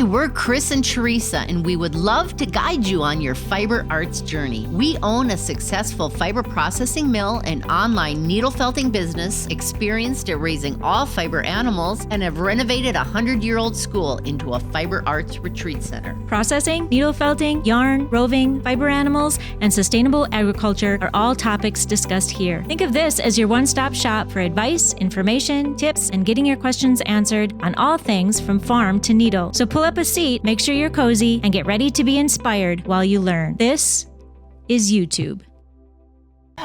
Hi, we're Chris and Teresa, and we would love to guide you on your fiber arts journey. We own a successful fiber processing mill and online needle felting business, experienced at raising all fiber animals, and have renovated a 100-year-old school into a fiber arts retreat center. Processing, needle felting, yarn, roving, fiber animals, and sustainable agriculture are all topics discussed here. Think of this as your one-stop shop for advice, information, tips, and getting your questions answered on all things from farm to needle. So pull up a seat, make sure you're cozy, and get ready to be inspired while you learn. This is EweTube.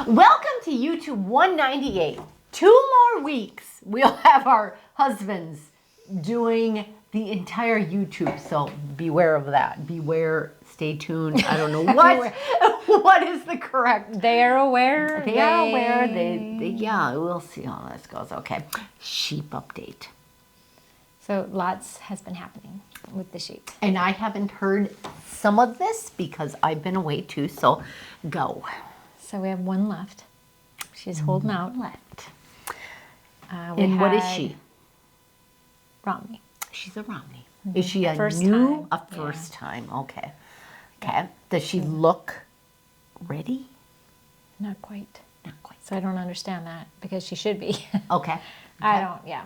Welcome to EweTube 198. 2 more weeks, we'll have our husbands doing the entire EweTube, so beware of that. Beware, stay tuned. I don't know what is the correct. They are aware. They are aware. Yeah, we'll see how this goes. Okay, sheep update. So lots has been happening with the sheep. And I haven't heard some of this because I've been away too, so go. So we have one left. She's holding out. Left. And what is she? Romney. She's a Romney. Is she a First new? time. A first time, okay. Okay. Does she look ready? Not quite. Not quite. So I don't understand that because she should be. Okay. I don't, yeah.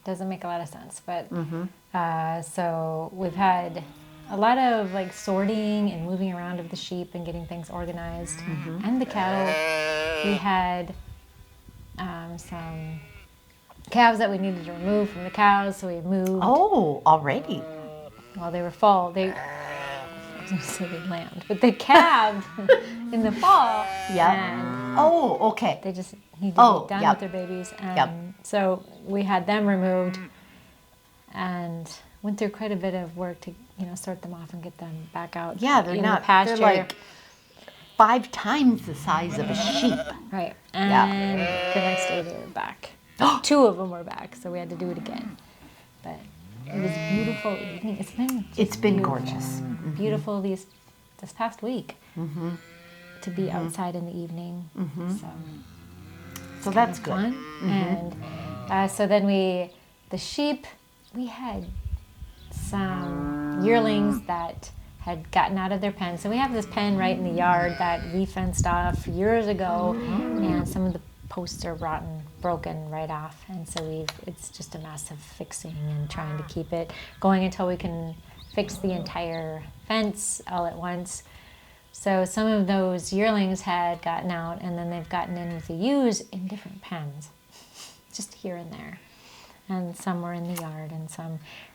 Doesn't make a lot of sense. But so we've had a lot of like sorting and moving around of the sheep and getting things organized. And the cattle. We had some calves that we needed to remove from the cows, so we moved. Oh, already. While they were fall, I was going to say they lambed, but they calved in the fall. Yeah. And Oh, okay. they just needed to be done yep. with their babies. And Yep. so we had them removed and went through quite a bit of work to, sort them off and get them back out. Yeah, they're in not. the pasture. They're like 5 times the size of a sheep. Right. And the next day they were back. 2 of them were back, so we had to do it again. But it was beautiful evening. It's been Beautiful. Gorgeous. Beautiful this past week to be outside in the evening. So that's good. Fun. And so then the sheep, we had some yearlings that had gotten out of their pen. So we have this pen right in the yard that we fenced off years ago, and some of the posts are broken right off, and so it's just a mess of fixing and trying to keep it going until we can fix the entire fence all at once. So some of those yearlings had gotten out, and then they've gotten in with the ewes in different pens, just here and there, and some were in the yard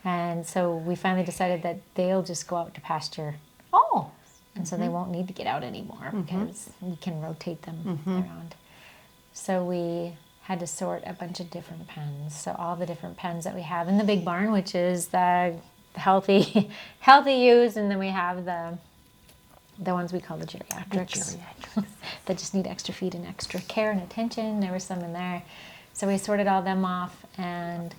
and so we finally decided that they'll just go out to pasture. And so they won't need to get out anymore because we can rotate them around. So we had to sort a bunch of different pens. So all the different pens that we have in the big barn, which is the healthy ewes, and then we have the ones we call the geriatrics. That just need extra feed and extra care and attention. There were some in there. So we sorted all them off and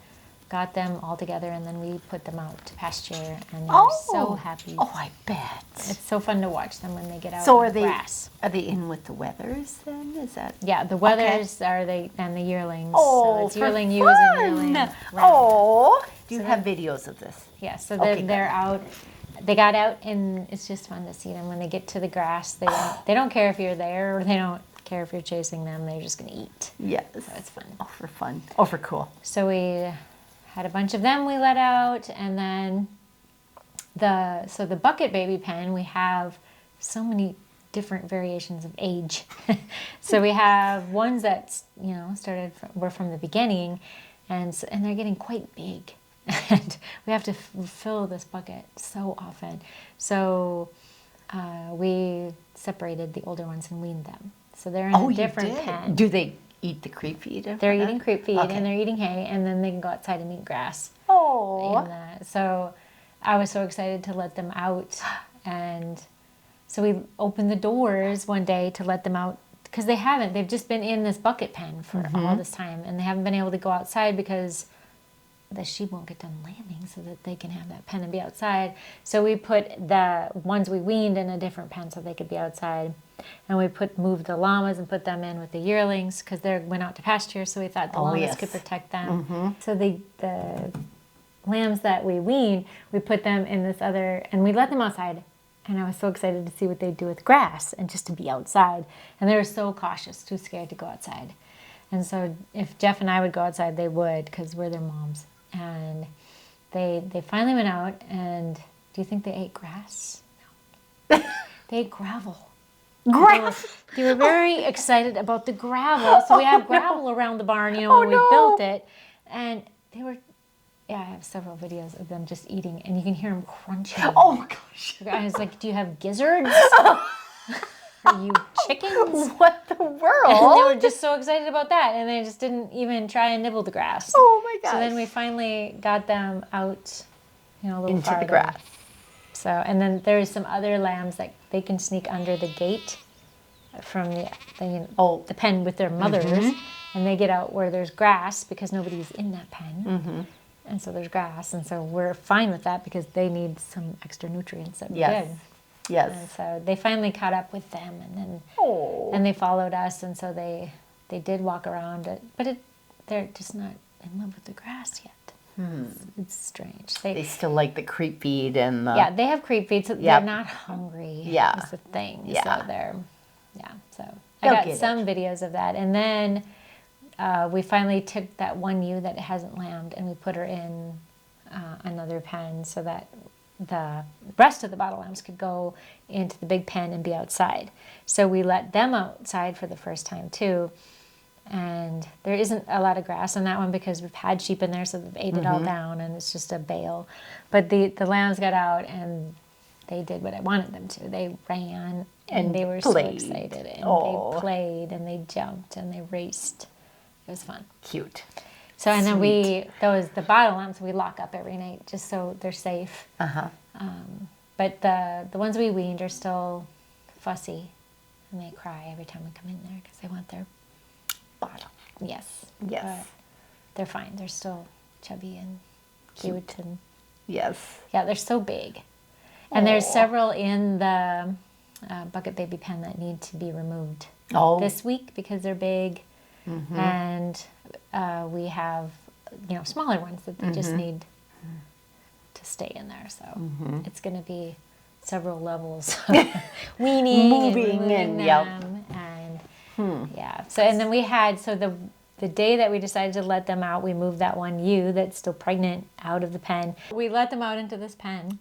got them all together, and then we put them out to pasture, and they're so happy. Oh, I bet. It's so fun to watch them when they get out So on the grass. are they in with the Wethers then? Is that? Yeah, the Wethers are and the yearlings. Oh, so it's for yearling ewes and yearling fun. round. Oh, do you have videos of this? Yeah, so Okay, they're out. They got out, and it's just fun to see them when they get to the grass. They don't care if you're there, or they don't care if you're chasing them. They're just going to eat. Yes. So it's fun. Oh, for fun. Oh, for cool. So we had a bunch of them we let out, and then the bucket baby pen, we have so many different variations of age. So we have ones that were from the beginning, and they're getting quite big, and we have to fill this bucket so often. So we separated the older ones and weaned them. So they're in a different pen. Do they eat the creep feed? They're eating creep feed, and they're eating hay, and then they can go outside and eat grass. Oh. So I was so excited to let them out, and so we opened the doors one day to let them out, because they've just been in this bucket pen for all this time, and they haven't been able to go outside because the sheep won't get done lambing, so that they can have that pen and be outside. So we put the ones we weaned in a different pen so they could be outside. And we moved the llamas and put them in with the yearlings because they went out to pasture, so we thought the llamas could protect them. So the lambs that we weaned, we put them in this other, and we let them outside. And I was so excited to see what they'd do with grass and just to be outside. And they were so cautious, too scared to go outside. And so if Jeff and I would go outside, they would, because we're their moms. And they finally went out, and do you think they ate grass? No. They ate gravel. Gravel. They were very excited about the gravel. So we have gravel around the barn, when we built it. And they were, I have several videos of them just eating, and you can hear them crunching. Oh my gosh. I was like, do you have gizzards? Are you chickens? What the world? And they were just so excited about that, and they just didn't even try and nibble the grass. Oh my gosh. So then we finally got them out, a little into farther. the grass. So, and then there's some other lambs that they can sneak under the gate from the pen with their mothers, and they get out where there's grass because nobody's in that pen. And so there's grass, and so we're fine with that because they need some extra nutrients that we did. Yes. And so they finally caught up with them, and then and they followed us, and so they did walk around it, but they're just not in love with the grass yet. It's strange. They still like the creep feed and the... Yeah, they have creep feed, so they're not hungry. Yeah. Is the thing. Yeah. So so I got some videos of that, and then we finally took that one ewe that hasn't lambed, and we put her in another pen so that the rest of the bottle lambs could go into the big pen and be outside. So we let them outside for the first time too. And there isn't a lot of grass on that one because we've had sheep in there, so they've ate it all down, and it's just a bale. But the lambs got out, and they did what I wanted them to. They ran, and they were so excited, and they played, and they jumped, and they raced. It was fun. Cute. So, and then the bottle lambs, we lock up every night just so they're safe. But the ones we weaned are still fussy, and they cry every time we come in there because they want their bottle. Yes. But they're fine. They're still chubby and cute. And yeah, they're so big. And there's several in the bucket baby pen that need to be removed this week because they're big. And we have, smaller ones that they just need to stay in there. So it's going to be several levels of weaning, moving and them. And so, and then we had, the day that we decided to let them out, we moved that one ewe that's still pregnant out of the pen. We let them out into this pen.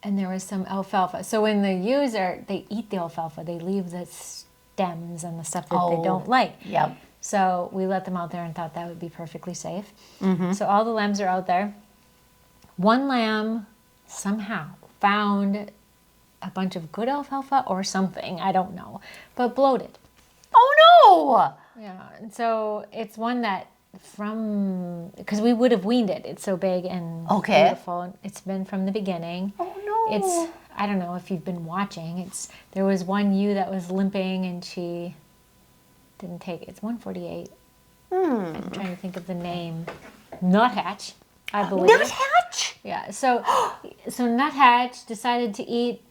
And there was some alfalfa. So when the ewes they eat the alfalfa, they leave the stems and the stuff that they don't like. So we let them out there and thought that would be perfectly safe. So all the lambs are out there. One lamb somehow found a bunch of good alfalfa or something, I don't know, but bloated. Oh no! Yeah, and so it's one that because we would have weaned it. It's so big and beautiful. It's been from the beginning. Oh no! It's, I don't know if you've been watching. There was one ewe that was limping and she didn't take it. It's 148. I'm trying to think of the name. Nuthatch, I believe. Nuthatch? Yeah. So Nuthatch decided to eat.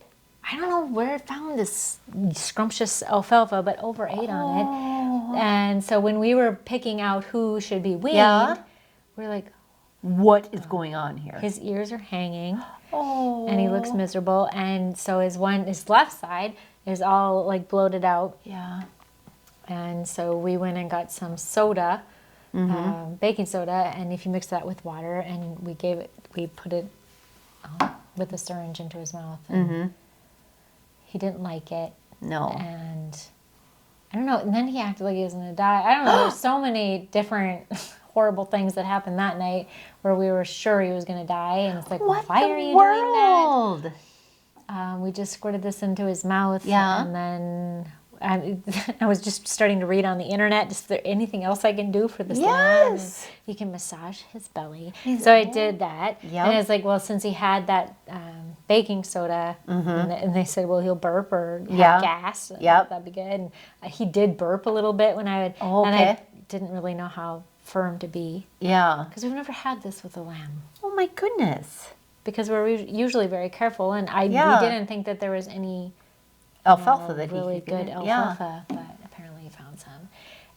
I don't know where it found this scrumptious alfalfa, but overate on it. And so when we were picking out who should be weaned, we're like, what is going on here? His ears are hanging, and he looks miserable. And so his left side is all like bloated out. Yeah. And so we went and got some soda, baking soda, and if you mix that with water, and we put it with a syringe into his mouth. And he didn't like it. No. And I don't know. And then he acted like he was going to die. I don't know. There's so many different horrible things that happened that night where we were sure he was going to die. And it's like, why are you doing that? We just squirted this into his mouth. Yeah. And then I was just starting to read on the internet, is there anything else I can do for this lamb? You can massage his belly. So I did that. And it's like, well, since he had that baking soda, and they said, well, he'll burp or have gas. That'd be good. And he did burp a little bit when I would, and I didn't really know how firm to be. Yeah. Because we've never had this with a lamb. Oh my goodness. Because we're usually very careful, and we didn't think that there was any alfalfa that really good alfalfa, but apparently he found some.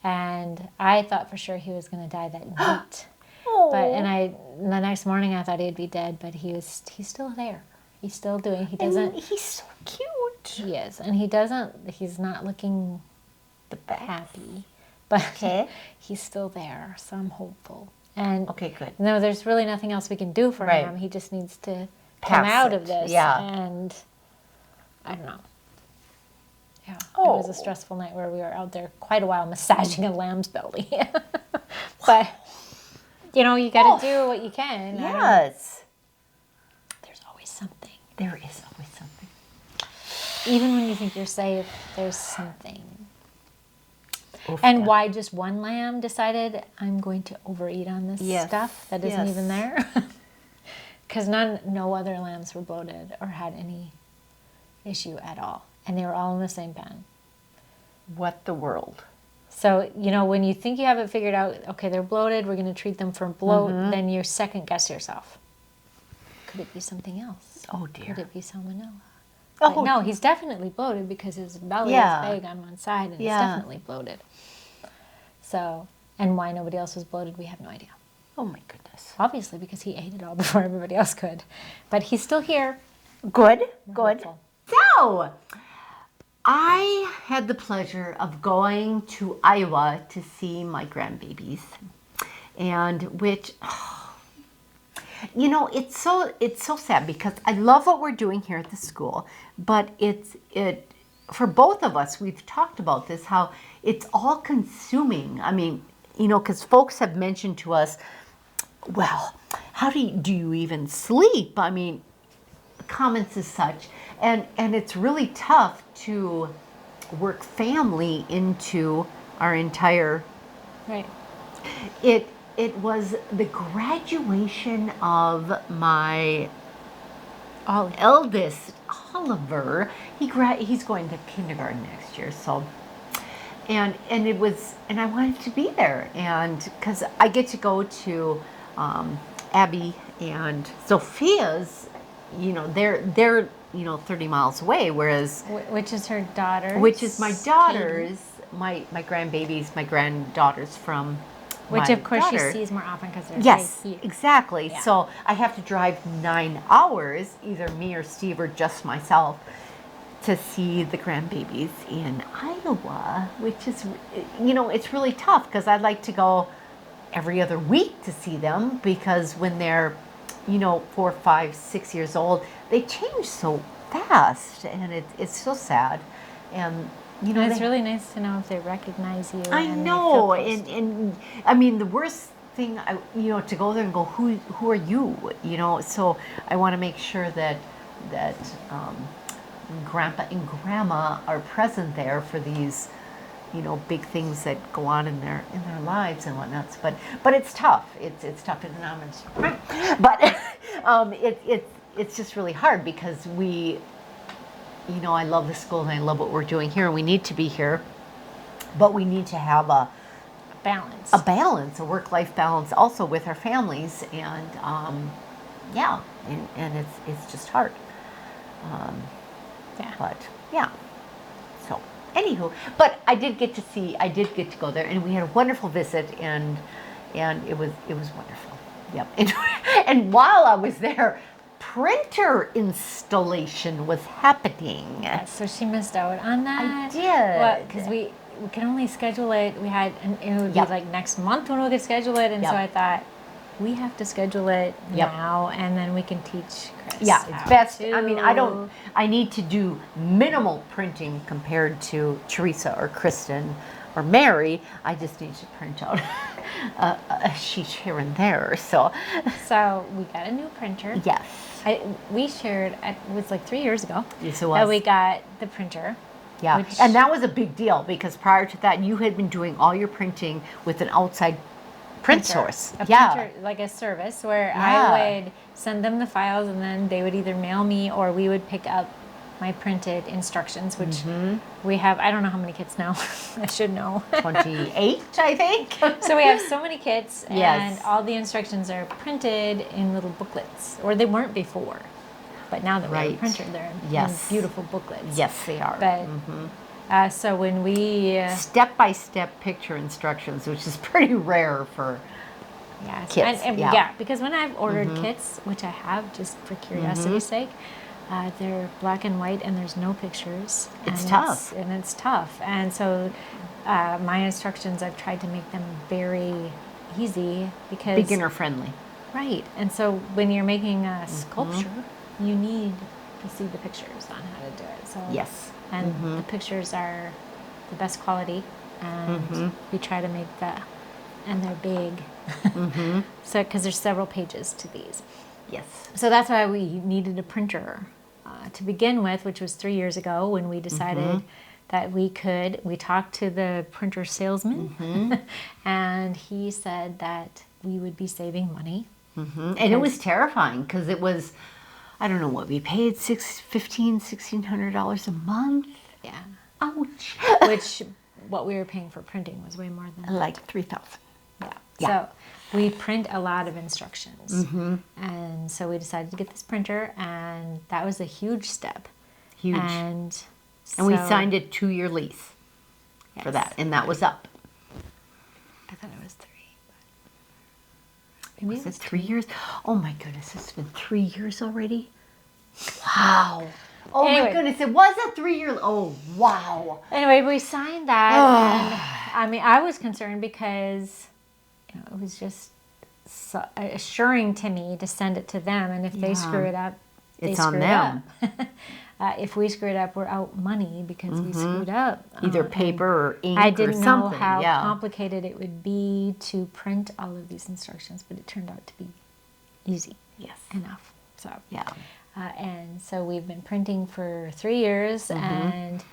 And I thought for sure he was going to die that night. Oh. The next morning I thought he'd be dead, but he's still there. He's still doing. He doesn't. And he's so cute. He is, and he's not looking The best. happy, but Okay. he's still there. So I'm hopeful. And Okay, good. no, there's really nothing else we can do for Right. him. He just needs to come Pass out it, of this. yeah. And I don't know. Yeah. It Oh. was a stressful night where we were out there quite a while massaging a lamb's belly. But you know, you got to do what you can. Yes. There's always something. There is always something. Even when you think you're safe, there's something. Oof, And yeah. why just one lamb decided I'm going to overeat on this Yes, stuff that isn't yes. even there? Because no other lambs were bloated or had any issue at all. And they were all in the same pen. What the world? So, you know, when you think you have it figured out, okay, they're bloated, we're going to treat them for bloat, Mm-hmm. then you second guess yourself. Could it be something else? Oh, dear. Could it be salmonella? Oh, But no, he's definitely bloated because his belly Yeah. is big on one side and Yeah. it's definitely bloated. So, and why nobody else was bloated, we have no idea. Oh, my goodness. Obviously, because he ate it all before everybody else could. But he's still here. Good, We're good. hopeful. So, I had the pleasure of going to Iowa to see my grandbabies, and which, you know, it's so sad because I love what we're doing here at the school, but it for both of us, we've talked about this, how it's all consuming. I mean, you know, because folks have mentioned to us, well, how do you even sleep? I mean, comments as such, and it's really tough to work family into our entire. Right. It was the graduation of my eldest, Oliver. He's going to kindergarten next year, so. And it was, and I wanted to be there, and because I get to go to Abby and Sophia's, you know, they're 30 miles away, whereas Which is her daughter. which is my daughters, my grandbabies, my granddaughters from Which, my of course, daughter. she sees more often because they're Yes, right here. exactly. Yeah. So I have to drive 9 hours, either me or Steve or just myself, to see the grandbabies in Iowa, which is, you know, it's really tough because I'd like to go every other week to see them because when they're, you know, 4, 5, 6 years old, they change so fast, and it's so sad. And you know, It's really nice to know if they recognize you. I and they know, feel close to you. and I mean the worst thing, to go there and go, who are you? You know, so I want to make sure that Grandpa and Grandma are present there for these, you know, big things that go on in their lives and whatnot. But it's tough. It's tough, and but it's just really hard because we. You know, I love the school and I love what we're doing here, and we need to be here, but we need to have a balance. a work-life balance also with our families, and yeah, and it's just hard. Yeah. But yeah, so anywho, but I did get to go there, and we had a wonderful visit, and it was wonderful. Yep, and while I was there, printer installation was happening. So she missed out on that. I did. Because we can only schedule it. And it would Yep. be like next month when we could schedule it. And Yep. so I thought, we have to schedule it Yep. now, and then we can teach Chris. Yeah, it's how best. to. I mean, I need to do minimal printing compared to Teresa or Kristen or Mary. I just need to print out a sheet here and there. So, So we got a new printer. yes. We shared, it was like 3 years ago, Yes, it that was. we got the printer. Yeah, which- and that was a big deal because prior to that, you had been doing all your printing with an outside print source. A Yeah. printer, like a service where Yeah. I would send them the files, and then they would either mail me or we would pick up my printed instructions, which Mm-hmm. we have, I don't know how many kits now. I should know. 28, I think. So we have so many kits, and Yes. all the instructions are printed in little booklets, or they weren't before. But now that we have a Right. printer, they're Yes. in beautiful booklets. Yes, they are. But so when we Step-by-step picture instructions, which is pretty rare for Yes. Kits, And yeah. because when I've ordered kits, which I have just for curiosity's sake, they're black and white and there's no pictures. It's and tough. It's tough. And so my instructions, I've tried to make them very easy because... Beginner friendly. Right. And so when you're making a sculpture, you need to see the pictures on how to do it. So Yes. And the pictures are the best quality. And we try to make and they're big. So, because there's several pages to these. Yes. So that's why we needed a printer to begin with, which was 3 years ago when we decided that we talked to the printer salesman and he said that we would be saving money. And it was terrifying because it was, I don't know what we paid, $1,600 a month. Yeah. Ouch. Which what we were paying for printing was way more than that. Like 3,000. Yeah. Yeah. So we print a lot of instructions. And so we decided to get this printer, and that was a huge step. Huge. And we so- signed a 2-year lease for Yes. that, and that was up. I thought it was 3. Maybe Was it 3 years? Oh my goodness, it's been 3 years already? Wow. Oh my Anyway. goodness, it was a 3-year. Oh, wow. Anyway, we signed that. And, I mean, I was concerned because it was just so assuring to me to send it to them. And if they screw it up, It's they on screw them. it up. If we screw it up, we're out money because we screwed up. Either and paper or ink I or didn't know something. how yeah. complicated it would be to print all of these instructions, but it turned out to be easy Yes. enough. So Yeah. and so we've been printing for 3 years. And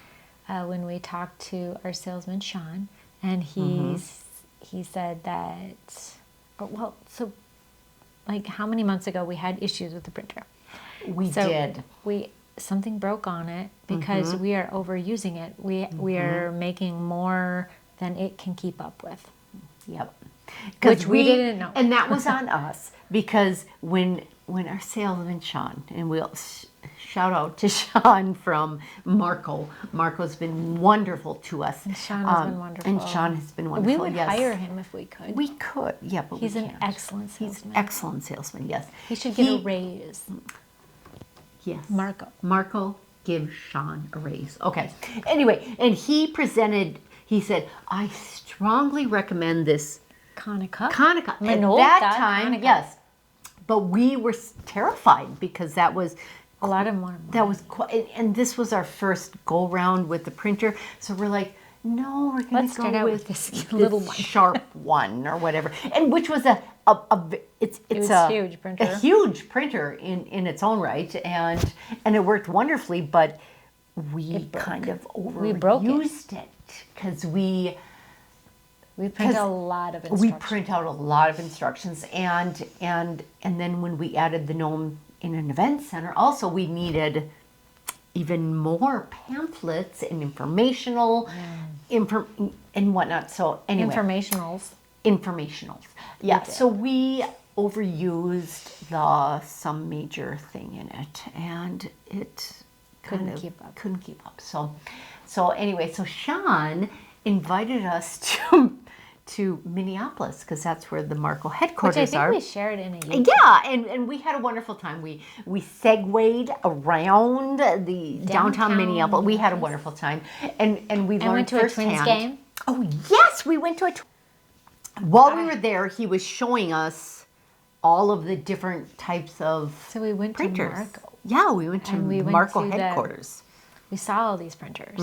when we talked to our salesman, Sean, and he said that, so like how many months ago we had issues with the printer. We So did. something broke on it because we are overusing it. We are making more than it can keep up with. Yep. Which we didn't know. And that was on us because when our salesman, Sean, and we'll shout out to Sean from Marco. Marco's been wonderful to us. And Sean has been wonderful. And Sean has been wonderful, We would yes. hire him if we could. We could, yeah, but He's we an can't. excellent He's salesman. an excellent salesman, yes. He should get a raise. Yes. Marco. Give Sean a raise. Okay. Anyway, and he said, I strongly recommend this Konica. Konica. Minolta At that time, Konica. yes. But we were terrified because that was A lot of more. that was quite, and this was our first go round with the printer. So we're like, no, we're going Let's to start go out with with this this little one. sharp one or whatever, and which was it's was a huge printer. a huge printer in its own right, and it worked wonderfully, but we kind of We broke it. overused it because we print a lot of instructions. we print out a lot of instructions, and then when we added the gnome in an event center, also we needed even more pamphlets and informational and whatnot. So anyway, Informationals. informationals. Yeah. did. So we overused some major thing in it, and it Couldn't keep up. Couldn't keep up. So anyway, so Sean invited us to Minneapolis because that's where the Marco Which headquarters I think are. we shared in a YouTube. Yeah, and we had a wonderful time. We segued around the downtown Minneapolis. We had a wonderful time, and we learned I went to a Twins firsthand. game. Oh yes, we went to a. While we were there, he was showing us all of the different types of So we went printers. to Marco. Yeah, we went to And we went Marco to the- headquarters. We saw all these printers.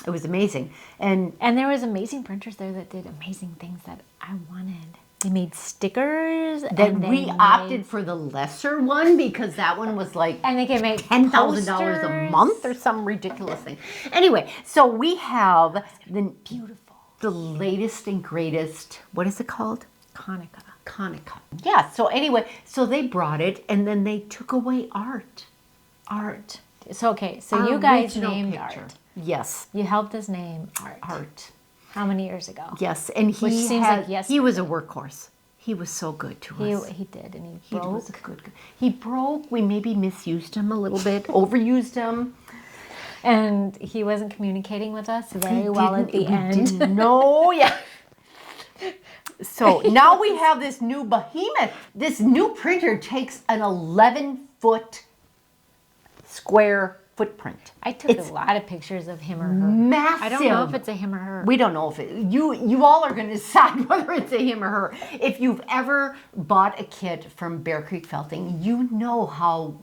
It was amazing, and And there was amazing printers there that did amazing things that I wanted. They made stickers. then and they we made- opted for the lesser one because that one was like And they can make $10,000 a posters. month or some ridiculous thing. Anyway, so we have Beautiful. the latest and greatest. What is it called? Konica. Konica. Yeah. So anyway, so they brought it, and then they took away art. Art. So, okay, so Our you guys original named picture. art. Yes, You helped us name art. art. How many years ago? Yes, and Which seems like he was a workhorse. He was so good to us. He did, and he He broke. was a good. He broke. We maybe misused him a little bit, overused him. And he wasn't communicating with us very well at the We end. didn't know. Yeah. So now we have this new behemoth. This new printer takes an 11-foot square footprint. I took a lot of pictures of him or her. Massive. I don't know if it's a him or her. We don't know if it, you all are going to decide whether it's a him or her. If you've ever bought a kit from Bear Creek Felting, you know how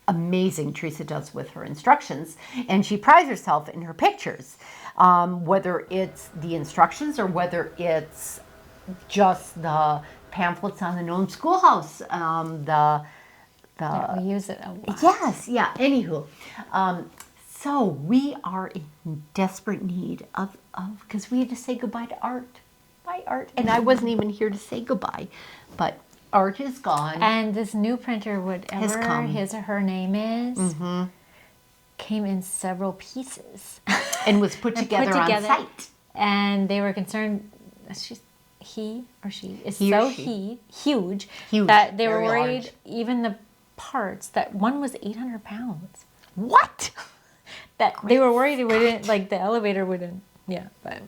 amazing Teresa does with her instructions, and she prides herself in her pictures, whether it's the instructions or whether it's just the pamphlets on the Gnome Schoolhouse, We use it a lot. Yes, yeah. Anywho, so we are in desperate need of because we had to say goodbye to Art. Bye, Art. And I wasn't even here to say goodbye, but Art is gone. And this new printer, whatever his or her name is, came in several pieces And was put together on site. And they were concerned. He or she is huge that they were worried. Large. Even the parts, that one was 800 pounds. What? That they were worried it wouldn't, like the elevator wouldn't. Yeah, but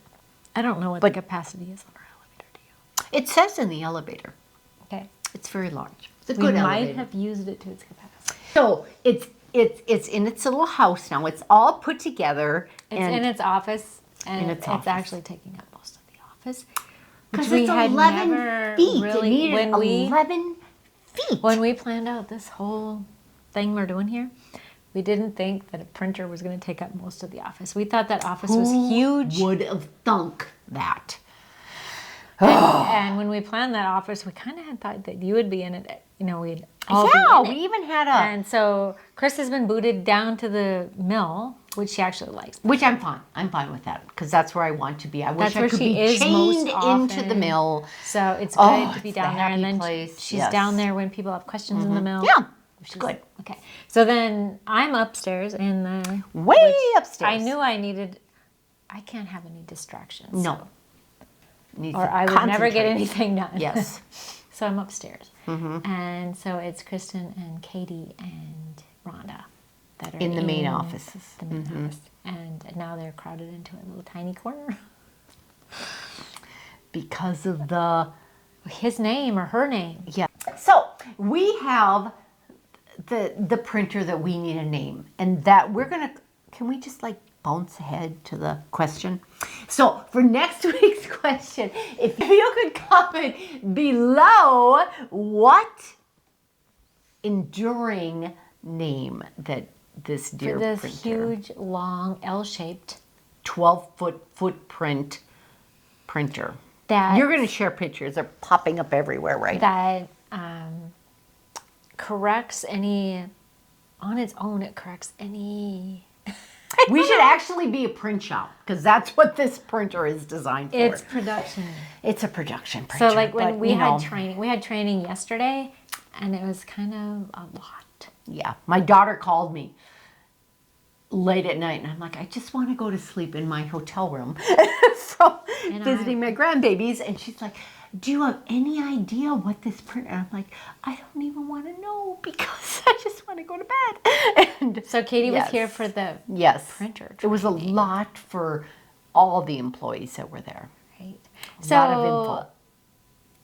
I don't know what the capacity is on our elevator. Do you? It says in the elevator. Okay. It's very large. It's a We good might elevator. have used it to its capacity. So it's in its little house now. It's all put together. It's in its office, and its it's office. actually taking up most of the office. Because which it's we had 11 never feet. really- It needed when we- 11 feet. When we planned out this whole thing we're doing here, we didn't think that a printer was going to take up most of the office. We thought that office was huge. Would have thunk that. And when we planned that office, we kind of had thought that you would be in it. You know, we'd all be in we it. even had And so Chris has been booted down to the mill, which she actually likes. which I'm fine. I'm fine with that because that's where I want to be. I wish That's I where could she be is chained most into the often. mill. So it's Oh, good to be it's the down there. And happy then place. she's Yes. down there when people have questions in the mill. Yeah, Which is good. Okay. So then I'm upstairs in the... Way upstairs. I knew I needed... I can't have any distractions. No. Needs Or to I would never get concentrate. anything done. Yes. So I'm upstairs. And so it's Kristen and Katie and Rhonda that are In the main offices. The main office. And now they're crowded into a little tiny corner. Because of the... His name or her name. Yeah. So we have the printer that we need a name. And that we're going to... Can we just like bounce ahead to the question? So for next week's question, if you could comment below what enduring name that this dear This printer, huge, long, L-shaped 12-foot footprint printer. that You're going to share pictures. They're popping up everywhere, right? that corrects any on its own. It corrects any. We should actually be a print shop because that's what this printer is designed for. It's production. It's a production printer. So like when but, we you had know, training, yesterday, and it was kind of a lot. Yeah, my daughter called me late at night, and I'm like, I just want to go to sleep in my hotel room from visiting my grandbabies, and she's like, do you have any idea what this printer? And I'm like, I don't even want to know because I just want to go to bed. And So Katie was yes. here for the printer. It was a lot for all the employees that were there. right. A lot of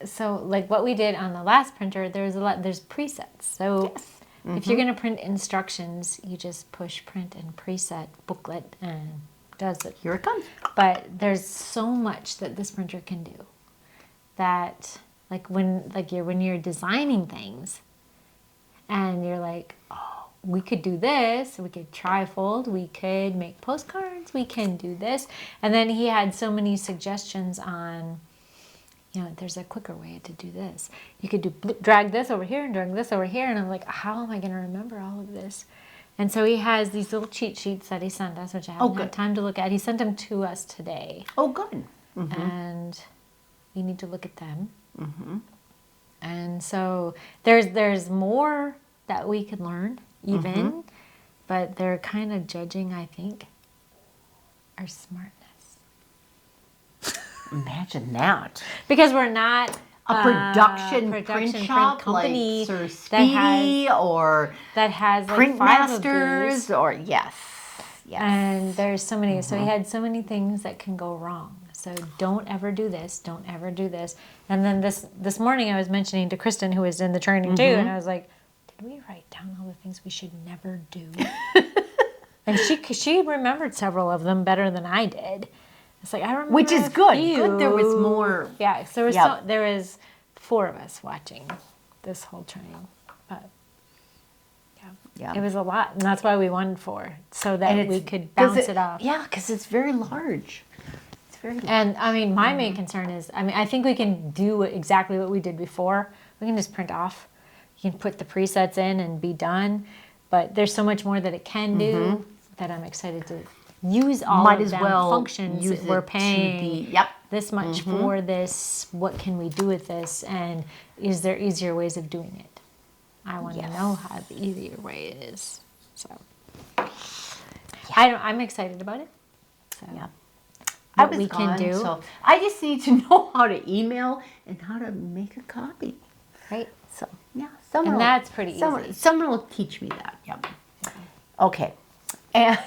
info. So like what we did on the last printer, there's presets. So if you're going to print instructions, you just push print and preset booklet and does it. Here it comes. But there's so much that this printer can do that when you're designing things and you're like, oh, we could do this, we could trifold, we could make postcards, we can do this. And then he had so many suggestions on, there's a quicker way to do this. You could drag this over here and drag this over here. And I'm like, how am I going to remember all of this? And so he has these little cheat sheets that he sent us, which I haven't had time to look at. He sent them to us today. Oh, good. And we need to look at them. And so there's more that we could learn even, but they're kind of judging, I think, our smartness. Imagine that. Because we're not A production print print shop company like Sir that Speedy or has like Print 5 of Masters these. or yes. And there's so many, so he had so many things that can go wrong. So don't ever do this. Don't ever do this. And then this morning I was mentioning to Kristen, who was in the training too, and I was like, did we write down all the things we should never do? And she remembered several of them better than I did. It's like, I remember Which is good. few. Good there was more. Yeah, so there was 4 of us watching this whole training. But yeah, it was a lot. And that's why we won 4, so that we could bounce it off. Yeah, because it's very large. It's very large. And I mean, my main concern is, I think we can do exactly what we did before. We can just print off. You can put the presets in and be done. But there's so much more that it can do that I'm excited to use all of them functions. We're paying this much for this. What can we do with this? And is there easier ways of doing it? I want to know how the easier way is. So I'm excited about it. So what we can do. So I just need to know how to email and how to make a copy. Right. So that's pretty easy. Someone will teach me that. Yep. Okay. And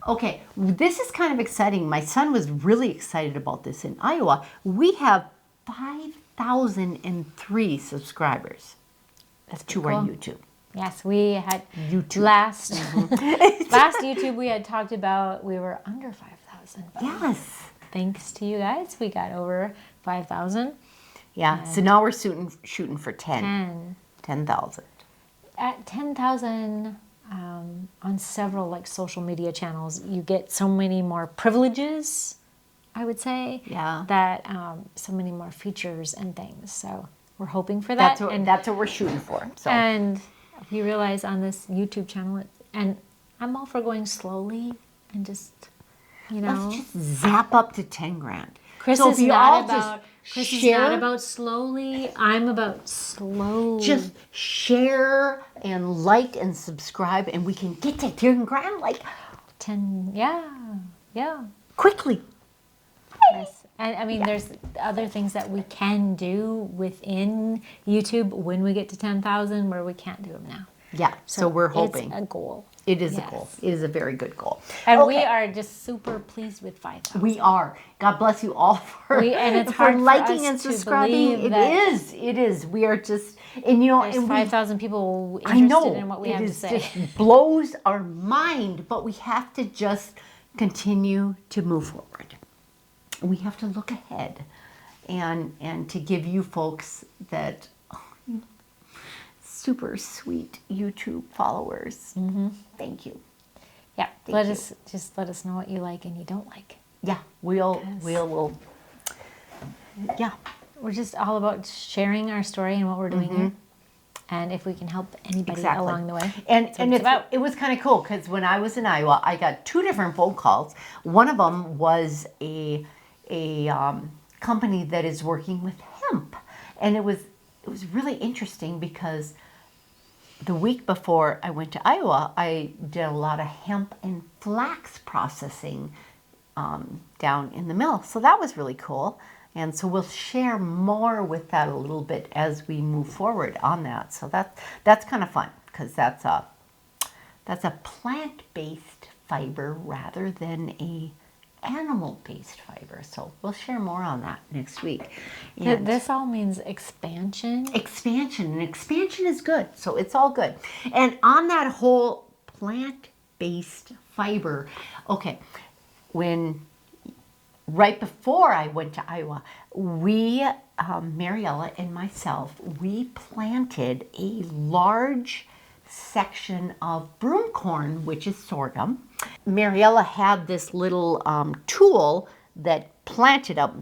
okay, this is kind of exciting. My son was really excited about this in Iowa. We have 5,003 subscribers to our YouTube. Yes, we had YouTube. Last YouTube we had talked about we were under 5,000. Yes. Thanks to you guys, we got over 5,000. Yeah. So now we're shooting for 10,000. At 10,000 on several like social media channels, you get so many more privileges, I would say. Yeah. That so many more features and things. So we're hoping for that. That's what we're shooting for. So. And we realize on this YouTube channel, and I'm all for going slowly and just, let's just zap up to 10 grand. Chris is not about slowly. I'm about slow. Just share and like and subscribe, and we can get to 10 grand like 10. Yeah. Quickly. Yes. And I mean, there's other things that we can do within YouTube when we get to 10,000 where we can't do them now. Yeah. So we're hoping. It's a goal. It is a goal. It is a very good goal. And we are just super pleased with 5,000. We are. God bless you all for liking and subscribing. It is. We are just, and there's 5,000 people interested in what we have to say. It just blows our mind, but we have to just continue to move forward. We have to look ahead and to give you folks that super sweet YouTube followers. Thank you. Yeah. Let us know what you like and you don't like. Yeah. We'll. Yeah. We're just all about sharing our story and what we're doing here. And if we can help anybody along the way. And it was kind of cool because when I was in Iowa, I got 2 different phone calls. One of them was a company that is working with hemp. And it was really interesting because the week before I went to Iowa, I did a lot of hemp and flax processing down in the mill. So that was really cool. And so we'll share more with that a little bit as we move forward on that. So that's kind of fun because that's a plant-based fiber rather than a animal-based fiber. So we'll share more on that next week. And this all means expansion. Expansion. And expansion is good. So it's all good. And on that whole plant-based fiber, okay, right before I went to Iowa, we, Mariella and myself, we planted a large section of broomcorn, which is sorghum. Mariella had this little tool that planted up.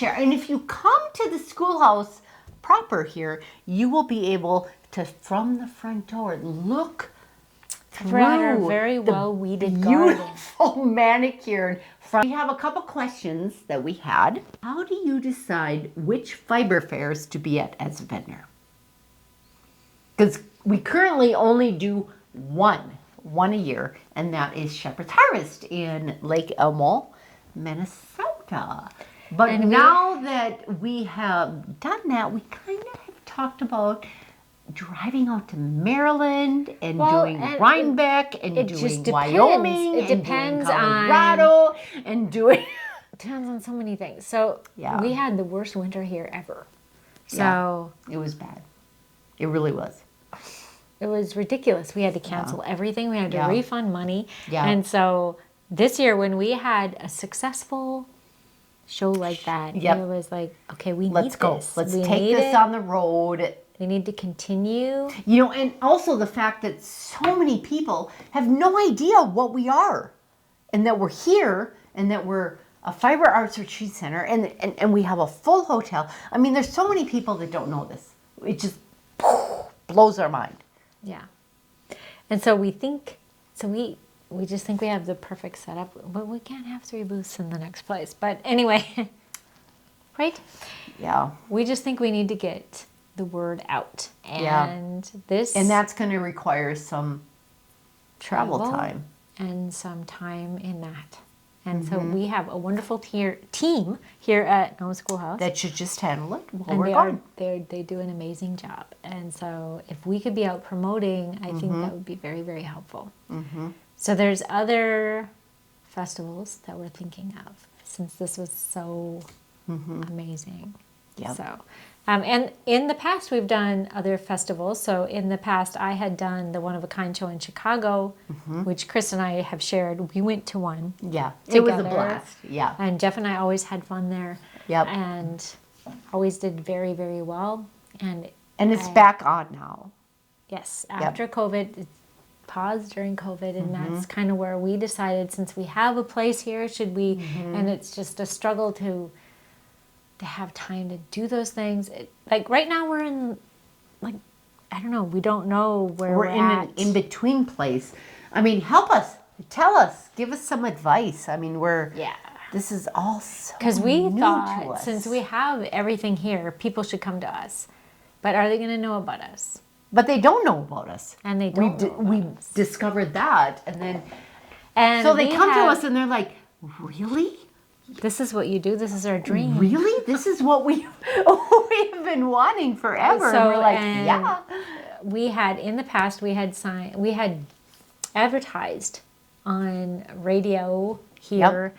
And if you come to the schoolhouse proper here, you will be able to, from the front door, look through our very well-weeded garden. Beautiful manicured front. We have a couple questions that we had. How do you decide which fiber fairs to be at as a vendor? Because we currently only do one a year, and that is Shepherd's Harvest in Lake Elmo, Minnesota. But now that we have done that, we kind of have talked about driving out to Maryland and doing Rhinebeck and doing Wyoming. It depends doing Colorado and doing depends on so many things. So Yeah. we had the worst winter here ever. So it was bad. It really was. it was ridiculous. We had to cancel everything. We had to refund money. Yeah. And so this year when we had a successful show like that, Yep. it was like, okay, we Let's need go. this. Let's We take need this it. on the road. We need to continue. You know, and also the fact that so many people have no idea what we are, and that we're here, and that we're a fiber arts retreat center, and we have a full hotel. I mean, there's so many people that don't know this. It just blows our mind. Yeah. And so we think, we just think we have the perfect setup, but we can't have 3 booths in the next place. But anyway, right? Yeah. We just think we need to get the word out. Yeah. And that's going to require some travel time. And some time in that. And so we have a wonderful team here at Nova Schoolhouse. That should just handle it while And we're they gone. they do an amazing job. And so if we could be out promoting, I think that would be very, very helpful. So there's other festivals that we're thinking of, since this was so amazing. Yep. So, and in the past we've done other festivals. So in the past I had done the One of a Kind show in Chicago, which Chris and I have shared. We went to one. Yeah. It was a together. blast. Yeah. And Jeff and I always had fun there. Yep. And always did very, very well. And And it's back on now. yes, after COVID, it paused during COVID, and that's kind of where we decided, since we have a place here, should we, and it's just a struggle to have time to do those things. Like right now we're in, like, I don't know, we don't know where we're in at. an in-between place. I mean, help us. Tell us. Give us some advice. I mean, this is all so Because we new to thought, us. since we have everything here, people should come to us. But are they going to know about us? But they don't know about us. And they don't know about we us. discovered that. And then, And so they we come to have- us and they're like, really? This is what you do. This is our dream. Really? This is what we've been wanting forever. So, and we're like, and yeah. We had, in the past, we had advertised on radio here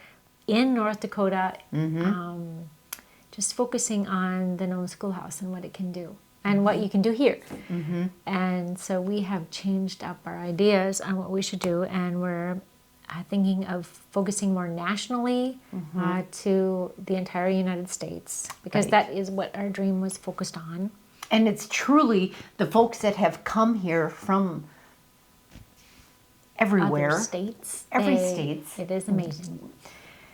in North Dakota, just focusing on the Nome Schoolhouse and what it can do and what you can do here. And so we have changed up our ideas on what we should do, and we're thinking of focusing more nationally to the entire United States, because that is what our dream was focused on. And it's truly the folks that have come here from everywhere. Other states. Every states. It is amazing.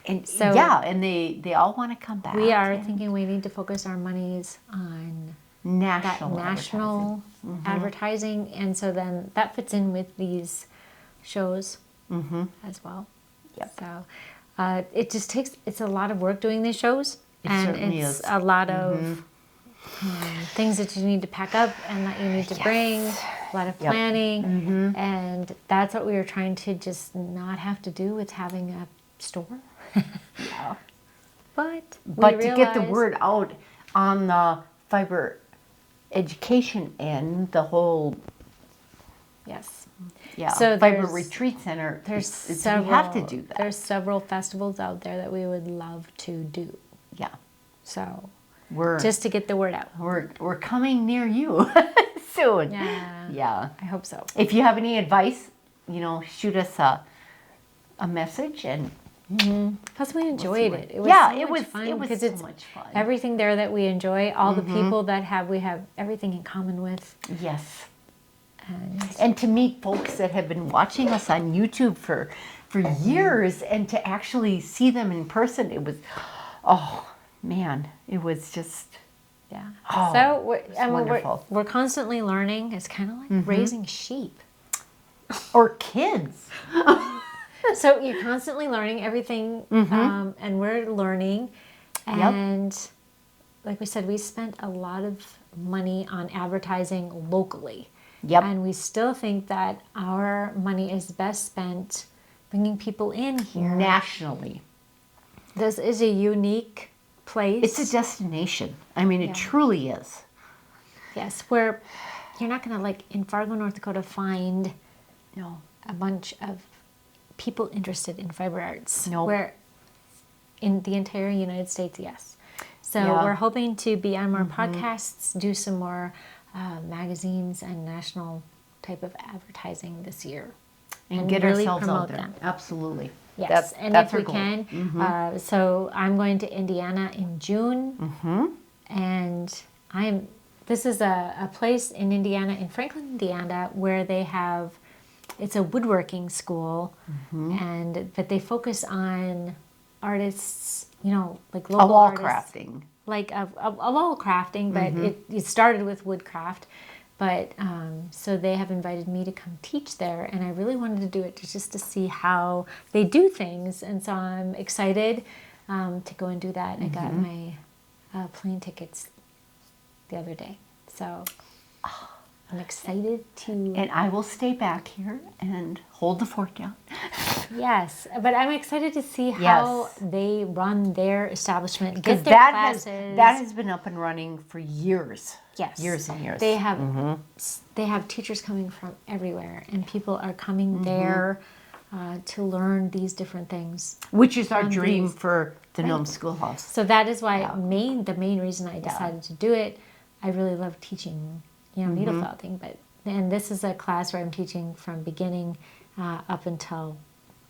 And So- and they all want to come back. We are thinking we need to focus our monies on that national advertising. And so then that fits in with these shows as well. Yep. So it just it's a lot of work doing these shows. It and certainly it's is. a lot of things that you need to pack up and that you need to bring, a lot of planning. And that's what we were trying to just not have to do with having a store. But to get the word out on the fiber education end, the whole So fiber there's- retreat center, There's it's several. we have to do that. There's several festivals out there that we would love to do. Yeah, So we're just to get the word out. we're coming near you soon. Yeah. I hope so. If you have any advice, shoot us a message and. Plus, we enjoyed it. It was Yeah, so it much was- fun it was because so it's much fun. everything there that we enjoy. All the people that we have everything in common with. Yes. And And to meet folks that have been watching us on YouTube for years, and to actually see them in person, it was, oh man, it was just, yeah. Oh, So wonderful. we're constantly learning. It's kind of like raising sheep. or kids. So you're constantly learning everything, and we're learning. And like we said, we spent a lot of money on advertising locally. Yep. And we still think that our money is best spent bringing people in here. Nationally. This is a unique place. It's a destination. I mean, it truly is. Yes, where you're not going to, like, in Fargo, North Dakota, find No. a bunch of people interested in fiber arts. Nope. Where in the entire United States, yes. So Yeah. we're hoping to be on more podcasts, do some more magazines and national type of advertising this year. And get really ourselves promote out there. them. Absolutely. Yes, and that's if our we goal. can, so I'm going to Indiana in June, and this is a place in Indiana, in Franklin, Indiana, where they have, it's a woodworking school, but they focus on artists, you know, like local A wall artists, crafting. like a wall crafting, but it started with woodcraft. But so they have invited me to come teach there, and I really wanted to do it just to see how they do things, and so I'm excited to go and do that. I got my plane tickets the other day, so I'm excited to. And I will stay back here and hold the fort down. Yes, but I'm excited to see how they run their establishment, get their that classes. that has been up and running for years. Yes. Years and years. They have teachers coming from everywhere, and people are coming there to learn these different things. Which is our dream these. for the Gnome Schoolhouse. So that is why the main reason I decided to do it. I really love teaching, needle felting, and this is a class where I'm teaching from beginning up until,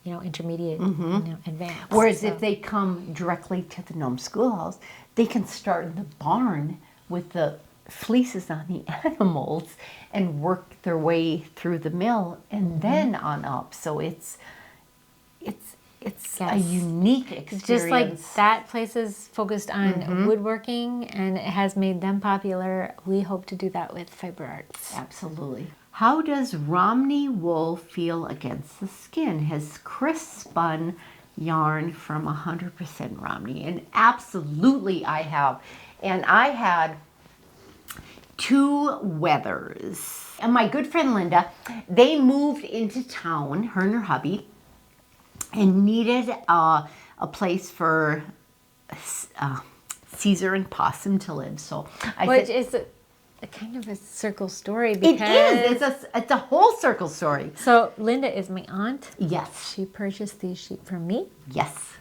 intermediate, advanced. Whereas if they come directly to the Gnome Schoolhouse, they can start in the barn with the fleeces on the animals and work their way through the mill and then on up. So it's a unique experience. Just like that place is focused on woodworking and it has made them popular, we hope to do that with fiber arts. Absolutely. How does Romney wool feel against the skin? Has Chris spun yarn from 100% Romney? And absolutely I have. And I had 2 weathers. And my good friend Linda, they moved into town, her and her hubby, and needed a place for Caesar and Possum to live. So Which is a kind of a circle story it because... is. It's a whole circle story. So Linda is my aunt. Yes. She purchased these sheep from me. Yes.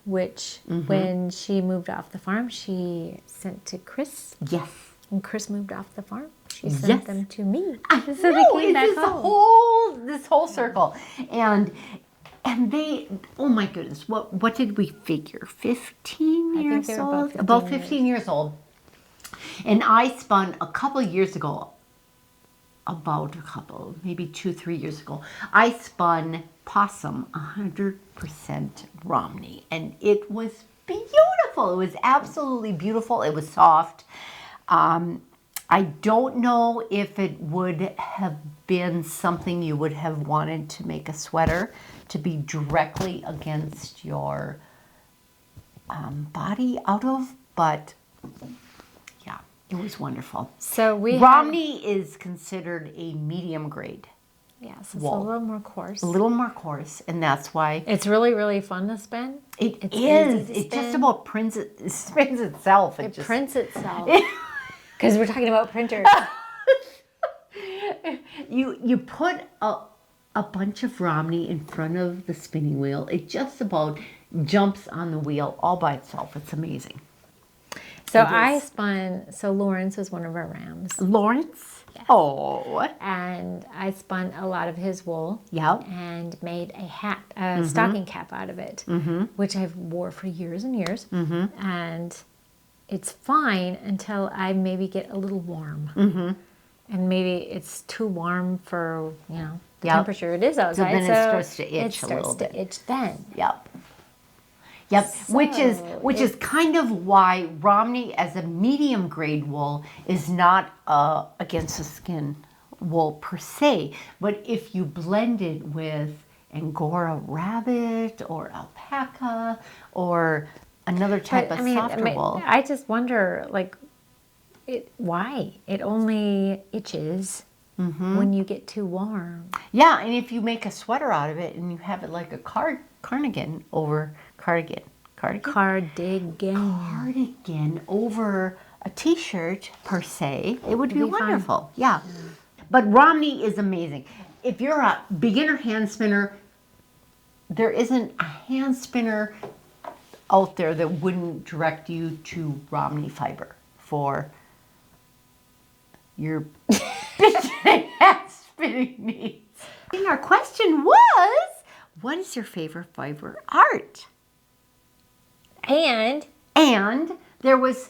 Which, when she moved off the farm, she sent to Chris. Yes. When Chris moved off the farm, she sent them to me. So they came back home. This whole circle. And they, oh my goodness, what did we figure? 15 years they were old? about About 15 years old. And I spun a couple years ago, maybe 2-3 years ago, I spun Possum 100% Romney. And it was beautiful. It was absolutely beautiful. It was soft. I don't know if it would have been something you would have wanted to make a sweater to be directly against your body out of, but yeah, it was wonderful. So Romney is considered a medium grade. Yes, it's wool. a little more coarse. A little more coarse, and that's why It's really, really fun to spin. it's easy to It just spin. about spins itself. It just prints itself. Because we're talking about printers. You put a bunch of Romney in front of the spinning wheel. It just about jumps on the wheel all by itself. It's amazing. So It is. so Lawrence was one of our rams. Lawrence? Oh. And I spun a lot of his wool. Yep. And made a hat, a stocking cap out of it, which I've wore for years and years. And it's fine until I maybe get a little warm. And maybe it's too warm for, the temperature it is outside. then it starts to itch a little bit. Itch then. Yep. Which is kind of why Romney as a medium grade wool is not against the skin wool per se, but if you blend it with Angora rabbit or alpaca or another type of softer wool. I just wonder, why it only itches when you get too warm. Yeah, and if you make a sweater out of it and you have it like a cardigan over a t-shirt per se, it would be wonderful. Yeah. But Romney is amazing. If you're a beginner hand spinner, there isn't a hand spinner out there that wouldn't direct you to Romney Fiber for your spinning needs. And our question was, what is your favorite fiber art? And there was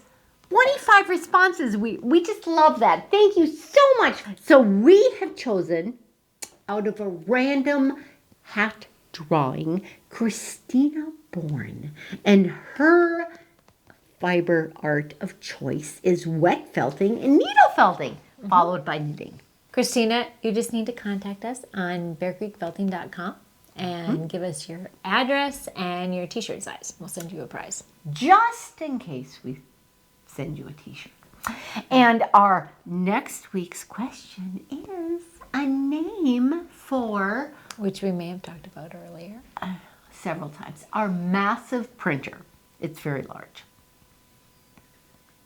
25 responses. We just love that. Thank you so much. So we have chosen out of a random hat drawing Christina Bourne, and her fiber art of choice is wet felting and needle felting, followed by knitting. Christina, you just need to contact us on bearcreekfelting.com and give us your address and your t-shirt size. We'll send you a prize. Just in case we send you a t-shirt. And our next week's question is a name for, Which we may have talked about earlier. several times, our massive printer. It's very large.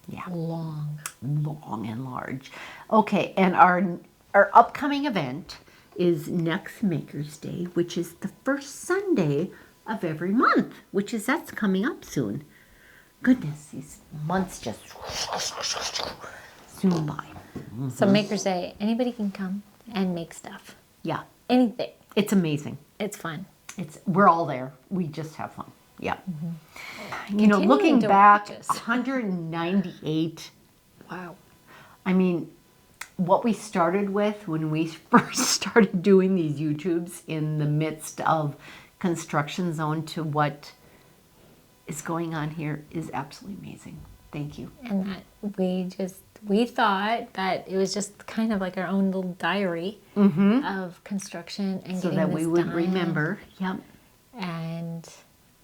Yeah. Long. Long and large. Okay, and our upcoming event is next Maker's Day, which is the first Sunday of every month, that's coming up soon. Goodness, these months just zoom by. So Maker's Day, anybody can come and make stuff. Yeah, Anything. it's amazing. It's fun. We're all there. We just have fun. Yeah. You know, Continuing looking to back, watch us. 198. Wow. I mean, what we started with when we first started doing these YouTubes in the midst of construction zone to what is going on here is absolutely amazing. Thank you. And that we thought that it was just kind of like our own little diary of construction and So getting that this we would done. remember. Yep. And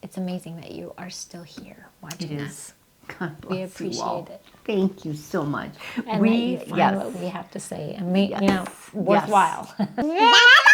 it's amazing that you are still here watching It us. is. God bless We you appreciate all. it. Thank you so much. And that you find what we have to say and make, Yes. worthwhile. Yes.